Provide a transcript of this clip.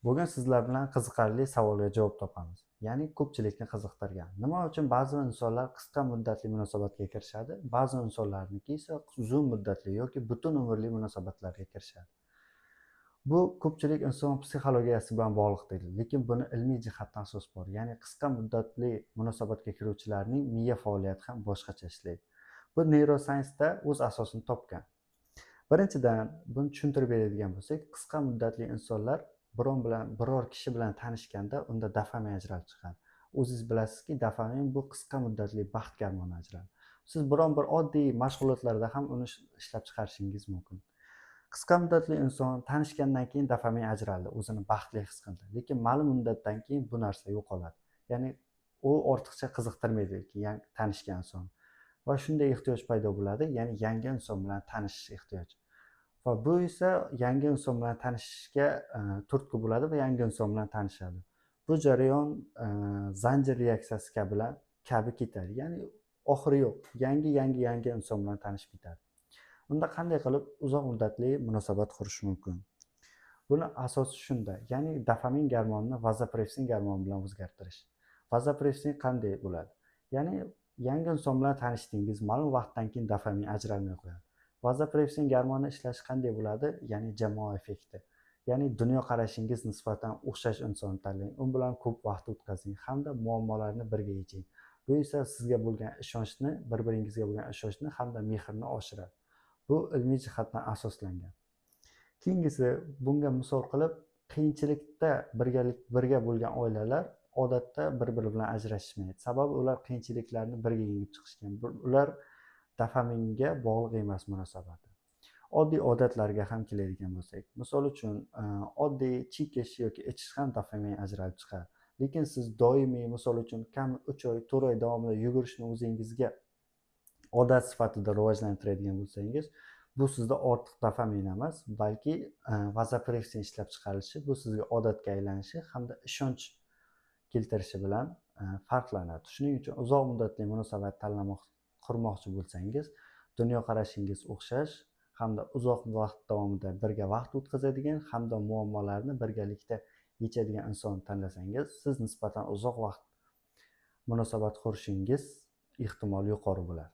Bugun sizlar bilan qiziqarli savolga javob topamiz. Ya'ni ko'pchilikni qiziqtirgan. Nima uchun ba'zi insonlar qisqa muddatli munosabatga kirishadi, ba'zi insonlarniki esa uzun muddatli yoki butun umrli munosabatlarga kirishadi. Bu ko'pchilik inson psixologiyasi bilan bog'liq deydi, lekin buni ilmiy jihatdan asos bor. Ya'ni qisqa muddatli munosabatga kiruvchilarning miya faoliyati ham boshqacha ishlaydi. Bu neurosayensda o'z asosini topgan. Birinchidan, buni tushuntirib beradigan bo'lsak, qisqa muddatli insonlar biror kishi bilan tanishganda unda dopamin ajralib chiqadi. O'zingiz bilasizki, dopamin bu qisqa muddatli baxt gormoni ajraladi. Siz bir oddiy mashg'ulotlarda ham uni ishlab chiqarishingiz mumkin. Qisqa muddatli inson tanishgandan keyin dopamin ajraldi, o'zini baxtli his qildi. Lekin ma'lum muddatdan keyin bu narsa yo'qoladi. Ya'ni u ortiqcha qiziqtirmaydi tanishgan inson. Va shunday ehtiyoj paydo bo'ladi, ya'ni yangi inson bilan tanishish ehtiyoji. Va bu esa yangi inson bilan tanishishga turtki bo'ladi va yangi inson bilan tanishadi. Bu jarayon zanjir reaksiyasi kabi ketadi. Ya'ni oxiri yo'q. Yangi inson bilan tanishib ketadi. Unda qanday qilib uzoq muddatli munosabat qurish mumkin? Buni asosi shunda. Ya'ni dopamin gormonini vazopressin gormoni bilan o'zgartirish. Vazopressin qanday bo'ladi? Ya'ni yangi inson bilan tanishdingiz, ma'lum vaqtdan keyin dopamin ajralmay qo'yadi. Vazopressin gormoni ishlashi qanday bo'ladi? Ya'ni jamoa effekti. Ya'ni dunyoqarashingiz nisbatan o'xshash insonni tanlang, u bilan ko'p vaqt o'tkazing hamda muammolarni birga yeching. Bu esa sizga bo'lgan ishonchni, bir-biringizga bo'lgan ishonchni hamda mehrni oshiradi. Bu ilmiy jihatdan asoslangan. Keyingisi, bunga misol qilib, qiyinchilikda birga bo'lgan oilalar odatda bir-biri bilan ajrashmaydi. Sababi ular qiyinchiliklarni birga yengib chiqishgan. Ular dopaminga bog'liq emas munosabati. Oddiy odatlarga ham keladigan bo'lsak, misol uchun oddiy chekish yoki ichish ham dopamin ajralib chiqadi. Lekin siz doimiy, misol uchun kam 3 oy, 4 oy davomida yugurishni o'zingizga odat sifatida rivojlantiradigan bo'lsangiz, bu sizda ortiq dopamin emas, balki vazopressin ishlab chiqarilishi, bu sizga odatga aylanishi hamda ishonch keltirishi bilan farqlanadi. Shuning uchun uzoq muddatli munosabat qurmoqchi bo'lsangiz, dunyoqarashingiz o'xshash hamda uzoq vaqt davomida birga vaqt o'tkazadigan hamda muammolarni birgalikda yechadigan insonni tanlasangiz, siz nisbatan uzoq vaqt munosabat qurishingiz ehtimoli yuqori bo'ladi.